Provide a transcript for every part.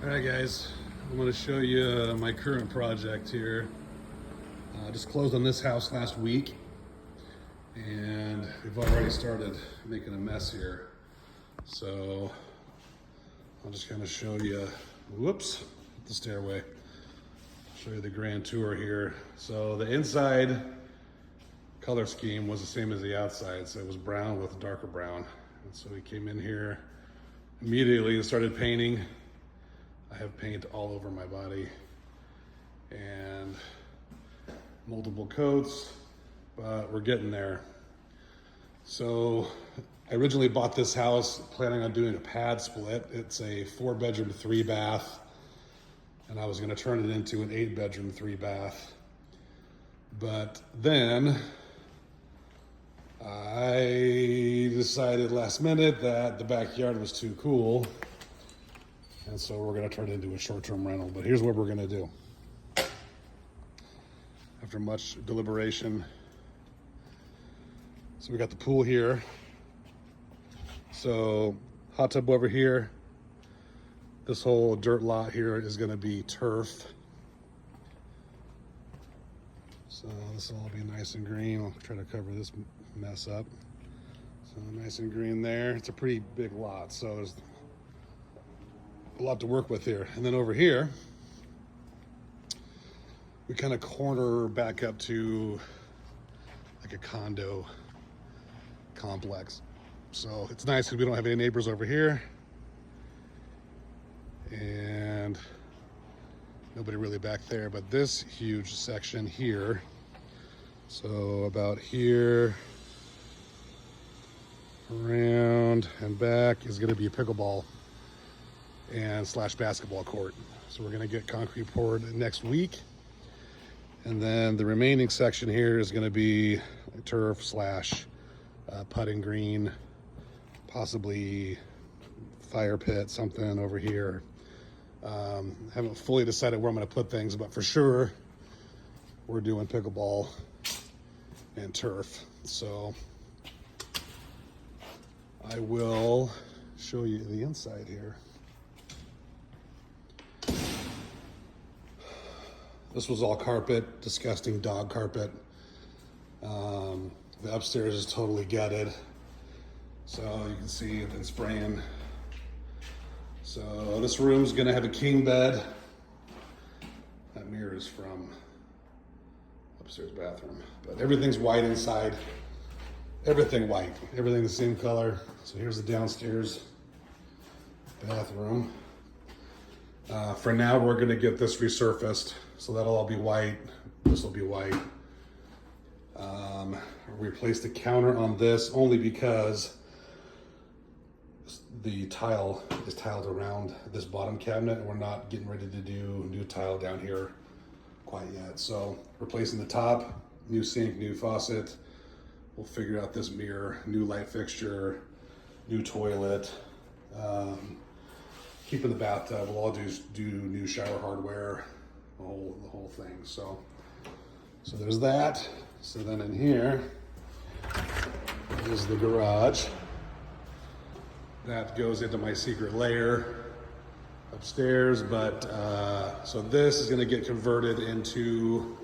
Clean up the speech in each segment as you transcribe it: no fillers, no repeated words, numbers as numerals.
All right, guys, I'm going to show you my current project here. I just closed on this house last week, and we've already started making a mess here. So I'll just kind of show you, whoops, the stairway. Show you the grand tour here. So the inside color scheme was the same as the outside, so it was brown with darker brown. And so we came in here immediately and started painting. I have paint all over my body and multiple coats, but we're getting there. So I originally bought this house planning on doing a pad split. It's a 4-bedroom, 3-bath, and I was gonna turn it into an 8-bedroom, 3-bath. But then I decided last minute that the backyard was too cool, and so we're gonna turn it into a short-term rental. But here's what we're gonna do. After much deliberation, so we got the pool here. So hot tub over here. This whole dirt lot here is gonna be turf. So this will all be nice and green. I'll try to cover this mess up. So nice and green there. It's a pretty big lot, so there's a lot to work with here. And then over here, we kind of corner back up to like a condo complex. So it's nice because we don't have any neighbors over here, and nobody really back there. But this huge section here, so about here, around and back, is going to be a pickleball and / basketball court. So we're going to get concrete poured next week, and then the remaining section here is going to be turf / putting green, possibly fire pit, something over here. Haven't fully decided where I'm going to put things, but for sure we're doing pickleball and turf. So I will show you the inside here. This was all carpet, disgusting dog carpet. The upstairs is totally gutted. So you can see it's been spraying. So this room's gonna have a king bed. That mirror is from upstairs bathroom. But everything's white inside. Everything white, everything the same color. So here's the downstairs bathroom. For now, we're gonna get this resurfaced. So that'll all be white. This will be white. We replaced the counter on this only because the tile is tiled around this bottom cabinet, and we're not getting ready to do new tile down here quite yet. So replacing the top, new sink, new faucet. We'll figure out this mirror, new light fixture, new toilet. Keeping the bathtub. We'll all do new shower hardware, the whole thing. So there's that. So then in here is the garage. That goes into my secret lair upstairs. But so this is going to get converted into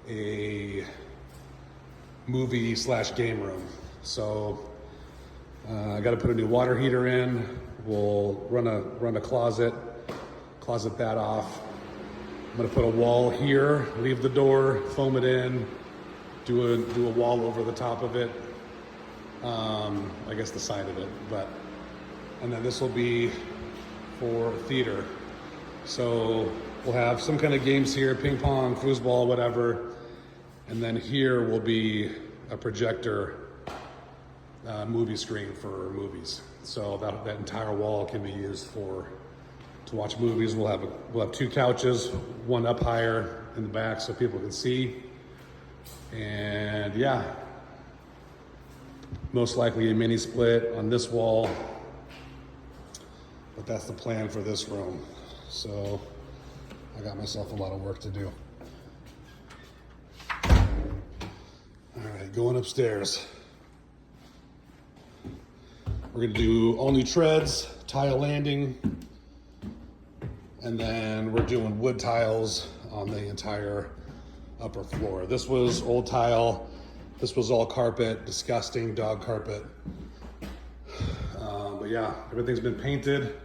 a movie / game room. So I got to put a new water heater in. We'll run a closet that off. I'm gonna put a wall here, leave the door, foam it in, do a wall over the top of it. I guess the side of it, and then this will be for theater. So we'll have some kind of games here, ping pong, foosball, whatever. And then here will be a projector movie screen for movies. So that entire wall can be used to watch movies. We'll have 2 couches, one up higher in the back so people can see. And yeah, most likely a mini split on this wall. But that's the plan for this room. So I got myself a lot of work to do. All right, going upstairs. We're gonna do all new treads, tile landing, And then we're doing wood tiles on the entire upper floor. This was old tile. This was all carpet, disgusting dog carpet. But yeah, everything's been painted.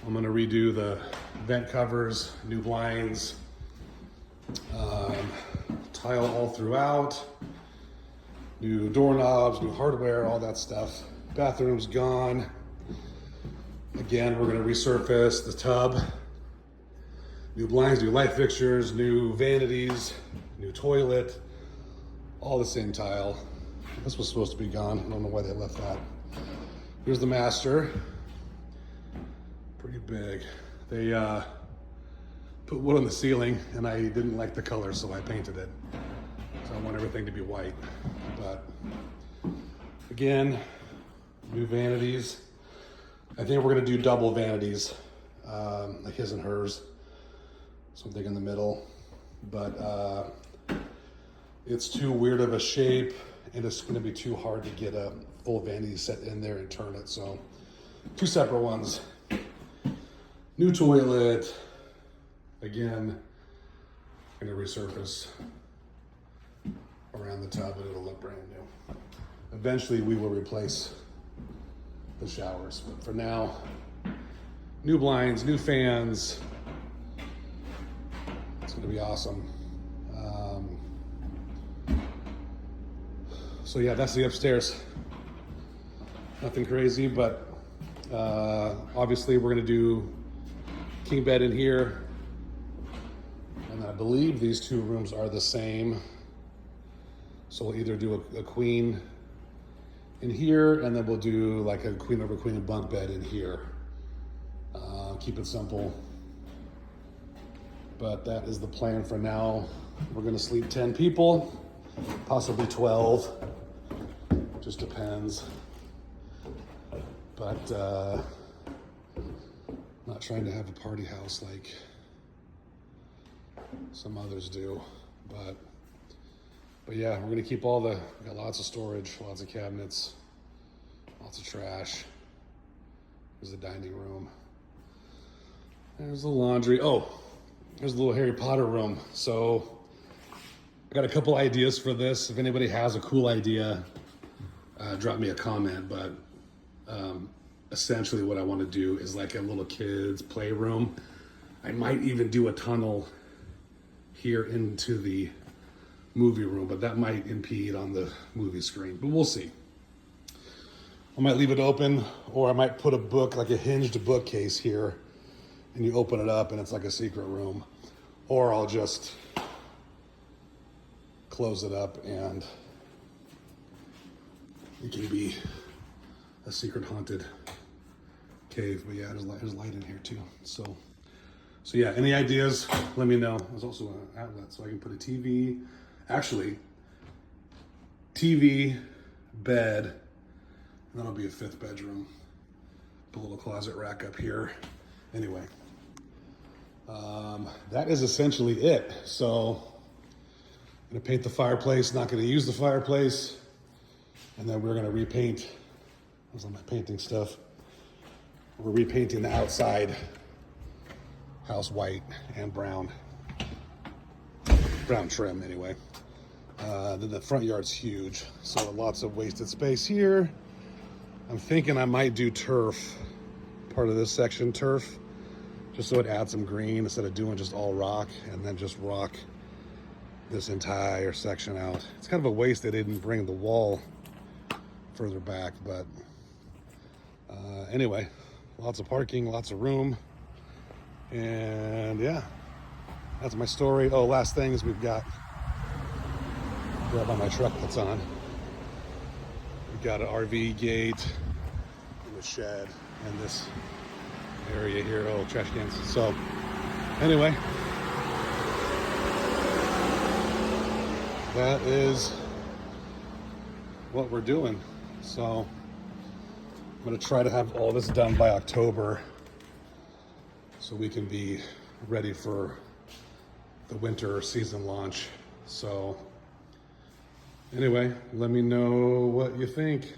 I'm gonna redo the vent covers, new blinds, tile all throughout, new doorknobs, new hardware, all that stuff. Bathroom's gone. Again, we're gonna resurface the tub. New blinds, new light fixtures, new vanities, new toilet, all the same tile. This was supposed to be gone. I don't know why they left that. Here's the master. Pretty big. They put wood on the ceiling and I didn't like the color, so I painted it. So I want everything to be white. But again, new vanities. I think we're gonna do double vanities, like his and hers. Something in the middle, but it's too weird of a shape and it's gonna be too hard to get a full vanity set in there and turn it. So 2 separate ones. New toilet. Again, gonna resurface around the tub and it'll look brand new. Eventually we will replace the showers, but for now, new blinds, new fans. It's gonna be awesome. So yeah, that's the upstairs. Nothing crazy, but obviously we're gonna do king bed in here. And I believe these 2 rooms are the same. So we'll either do a queen in here and then we'll do like a queen over queen and bunk bed in here. Keep it simple. But that is the plan for now. We're gonna sleep 10 people, possibly 12, just depends. But not trying to have a party house like some others do. But yeah, we're gonna keep we got lots of storage, lots of cabinets, lots of trash. There's the dining room. There's the laundry. Oh, there's a little Harry Potter room. So I got a couple ideas for this. If anybody has a cool idea, drop me a comment. But essentially what I want to do is like a little kids playroom. I might even do a tunnel here into the movie room, but that might impede on the movie screen, but we'll see. I might leave it open, or I might put a book, like a hinged bookcase here, and you open it up and it's like a secret room. Or I'll just close it up and it can be a secret haunted cave. But yeah, there's light in here too. So yeah, any ideas, let me know. There's also an outlet so I can put a TV, actually, TV, bed, and that'll be a 5th bedroom. Put a little closet rack up here. Anyway, that is essentially it. So I'm gonna paint the fireplace, not gonna use the fireplace. And then we're gonna repaint, those are my painting stuff. We're repainting the outside house white and brown trim anyway. Then the front yard's huge, so lots of wasted space here. I'm thinking I might do turf, part of this section turf, just so it adds some green instead of doing just all rock and then just rock this entire section out. It's kind of a waste they didn't bring the wall further back, but anyway, lots of parking, lots of room. And yeah, that's my story. Oh, last thing is we've got, grab on my truck that's on. We've got an RV gate and a shed and this area here. Oh, trash cans. So anyway, that is what we're doing. So I'm gonna try to have all this done by October so we can be ready for the winter season launch. So anyway, let me know what you think.